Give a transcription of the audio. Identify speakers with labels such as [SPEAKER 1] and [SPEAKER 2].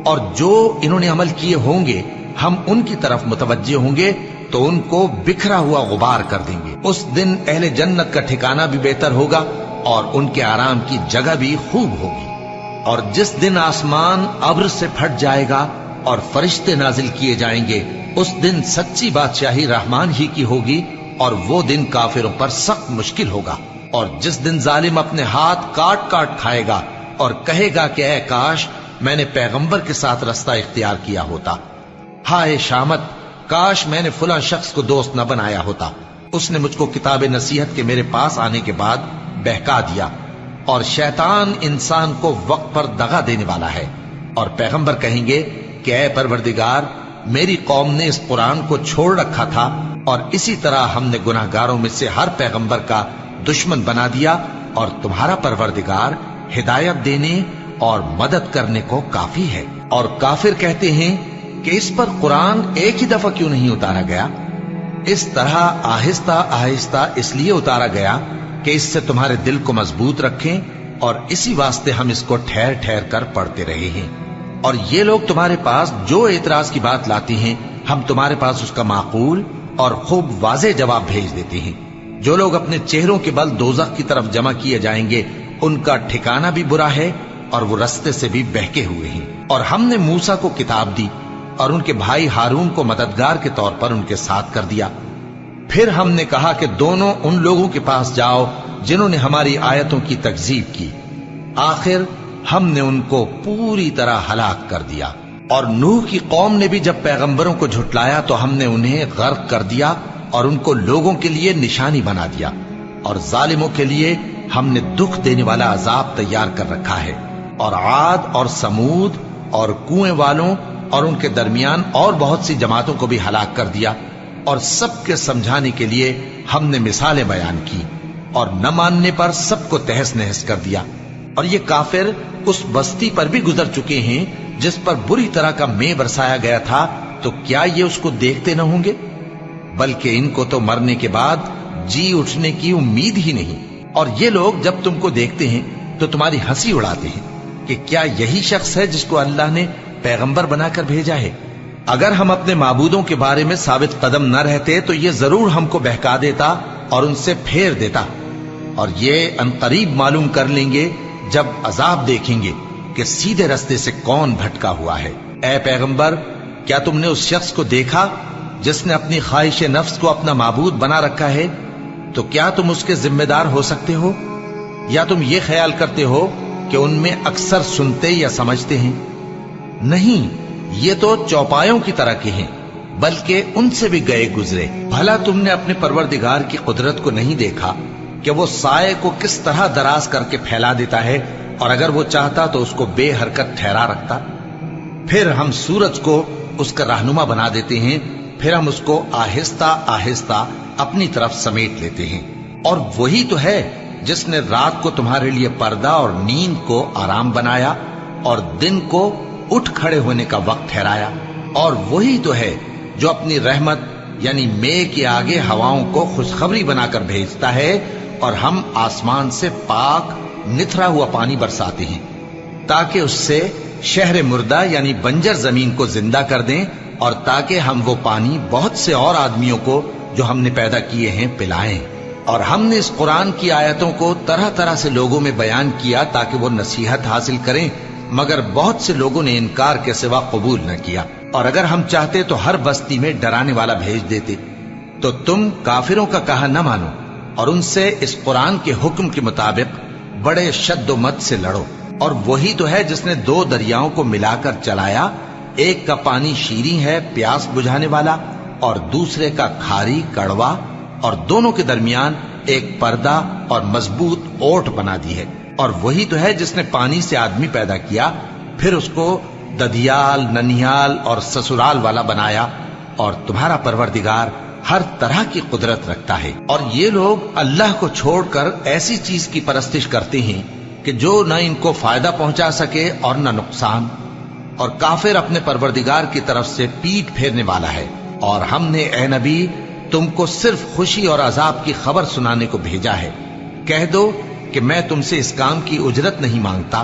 [SPEAKER 1] اور جو انہوں نے عمل کیے ہوں گے ہم ان کی طرف متوجہ ہوں گے تو ان کو بکھرا ہوا غبار کر دیں گے۔ اس دن اہل جنت کا ٹھکانہ بھی بہتر ہوگا اور ان کے آرام کی جگہ بھی خوب ہوگی۔ اور جس دن آسمان ابر سے پھٹ جائے گا اور فرشتے نازل کیے جائیں گے، اس دن سچی بادشاہی رحمان ہی کی ہوگی، اور وہ دن کافروں پر سخت مشکل ہوگا۔ اور جس دن ظالم اپنے ہاتھ کاٹ کاٹ کھائے گا اور کہے گا کہ اے کاش میں نے پیغمبر کے ساتھ رستہ اختیار کیا ہوتا، ہائے شامت کاش میں نے فلاں شخص کو دوست نہ بنایا ہوتا، اس نے مجھ کو کتاب نصیحت کے میرے پاس آنے کے بعد بہکا دیا۔ اور شیطان انسان کو وقت پر دغا دینے والا ہے، اور پیغمبر کہیں گے کہ اے پروردگار میری قوم نے اس قرآن کو چھوڑ رکھا تھا، اور اسی طرح ہم نے گناہگاروں میں سے ہر پیغمبر کا دشمن بنا دیا، اور تمہارا پروردگار ہدایت دینے اور مدد کرنے کو کافی ہے۔ اور کافر کہتے ہیں کہ اس پر قرآن ایک ہی دفعہ کیوں نہیں اتارا گیا؟ اس طرح آہستہ آہستہ اس لیے اتارا گیا کہ اس سے تمہارے دل کو مضبوط رکھیں، اور اسی واسطے ہم اس کو ٹھہر ٹھہر کر پڑھتے رہے ہیں۔ اور یہ لوگ تمہارے پاس جو اعتراض کی بات لاتی ہیں ہم تمہارے پاس اس کا معقول اور خوب واضح جواب بھیج دیتے ہیں۔ جو لوگ اپنے چہروں کے بل دوزخ کی طرف جمع کیے جائیں گے ان کا ٹھکانہ بھی برا ہے، اور وہ رستے سے بھی بہکے ہوئے ہیں۔ اور ہم نے موسیٰ کو کتاب دی اور ان کے بھائی ہارون کو مددگار کے طور پر ان کے ساتھ کر دیا۔ پھر ہم نے کہا کہ دونوں ان لوگوں کے پاس جاؤ جنہوں نے ہماری آیتوں کی تکذیب کی، آخر ہم نے ان کو پوری طرح ہلاک کر دیا۔ اور نوح کی قوم نے بھی جب پیغمبروں کو جھٹلایا تو ہم نے انہیں غرق کر دیا اور ان کو لوگوں کے لیے نشانی بنا دیا، اور ظالموں کے لیے ہم نے دکھ دینے والا عذاب تیار کر رکھا ہے۔ اور عاد اور سمود اور کنویں والوں اور ان کے درمیان اور بہت سی جماعتوں کو بھی ہلاک کر دیا، اور سب کے سمجھانے کے لیے ہم نے مثالیں بیان کی، اور نہ ماننے پر سب کو تہس نہس کر دیا۔ اور یہ کافر اس بستی پر بھی گزر چکے ہیں جس پر بری طرح کا مے برسایا گیا تھا، تو کیا یہ اس کو دیکھتے نہ ہوں گے؟ بلکہ ان کو تو مرنے کے بعد جی اٹھنے کی امید ہی نہیں۔ اور یہ لوگ جب تم کو دیکھتے ہیں تو تمہاری ہنسی اڑاتے ہیں کہ کیا یہی شخص ہے جس کو اللہ نے پیغمبر بنا کر بھیجا ہے؟ اگر ہم اپنے معبودوں کے بارے میں ثابت قدم نہ رہتے تو یہ ضرور ہم کو بہکا دیتا اور ان سے پھیر دیتا، اور یہ انقریب معلوم کر لیں گے جب عذاب دیکھیں گے کہ سیدھے رستے سے کون بھٹکا ہوا ہے۔ اے پیغمبر کیا تم نے اس شخص کو دیکھا جس نے اپنی خواہش نفس کو اپنا معبود بنا رکھا ہے؟ تو کیا تم اس کے ذمہ دار ہو سکتے ہو؟ یا تم یہ خیال کرتے ہو کہ ان میں اکثر سنتے یا سمجھتے ہیں؟ نہیں، یہ تو چوپایوں کی طرح کے ہیں، بلکہ ان سے بھی گئے گزرے۔ بھلا تم نے اپنے پروردگار کی قدرت کو نہیں دیکھا کہ وہ سائے کو کس طرح دراز کر کے پھیلا دیتا ہے، اور اگر وہ چاہتا تو اس کو بے حرکت ٹھہرا رکھتا؟ پھر ہم سورج کو اس کا رہنما بنا دیتے ہیں، پھر ہم اس کو آہستہ آہستہ اپنی طرف سمیٹ لیتے ہیں۔ اور وہی تو ہے جس نے رات کو تمہارے لیے پردہ اور نیند کو آرام بنایا اور دن کو اٹھ کھڑے ہونے کا وقت ٹھہرایا۔ اور وہی تو ہے جو اپنی رحمت یعنی مے کے آگے ہواؤں کو خوشخبری بنا کر بھیجتا ہے، اور ہم آسمان سے پاک نتھرا ہوا پانی برساتے ہیں تاکہ اس سے شہر مردہ یعنی بنجر زمین کو زندہ کر دیں، اور تاکہ ہم وہ پانی بہت سے اور آدمیوں کو جو ہم نے پیدا کیے ہیں پلائیں۔ اور ہم نے اس قرآن کی آیتوں کو طرح طرح سے لوگوں میں بیان کیا تاکہ وہ نصیحت حاصل کریں، مگر بہت سے لوگوں نے انکار کے سوا قبول نہ کیا۔ اور اگر ہم چاہتے تو ہر بستی میں ڈرانے والا بھیج دیتے، تو تم کافروں کا کہا نہ مانو اور ان سے اس قرآن کے حکم کے مطابق بڑے شد و مت سے لڑو۔ اور وہی تو ہے جس نے دو دریاؤں کو ملا کر چلایا، ایک کا پانی شیریں ہے پیاس بجھانے والا، اور دوسرے کا کھاری کڑوا، اور دونوں کے درمیان ایک پردہ اور مضبوط اوٹ بنا دی ہے۔ اور وہی تو ہے جس نے پانی سے آدمی پیدا کیا، پھر اس کو ددیال، ننیال اور سسرال والا بنایا، اور تمہارا پروردگار ہر طرح کی قدرت رکھتا ہے۔ اور یہ لوگ اللہ کو چھوڑ کر ایسی چیز کی پرستش کرتے ہیں کہ جو نہ ان کو فائدہ پہنچا سکے اور نہ نقصان، اور کافر اپنے پروردگار کی طرف سے پیٹ پھیرنے والا ہے۔ اور ہم نے اے نبی تم کو صرف خوشی اور عذاب کی خبر سنانے کو بھیجا ہے۔ کہہ دو کہ میں تم سے اس کام کی اجرت نہیں مانگتا،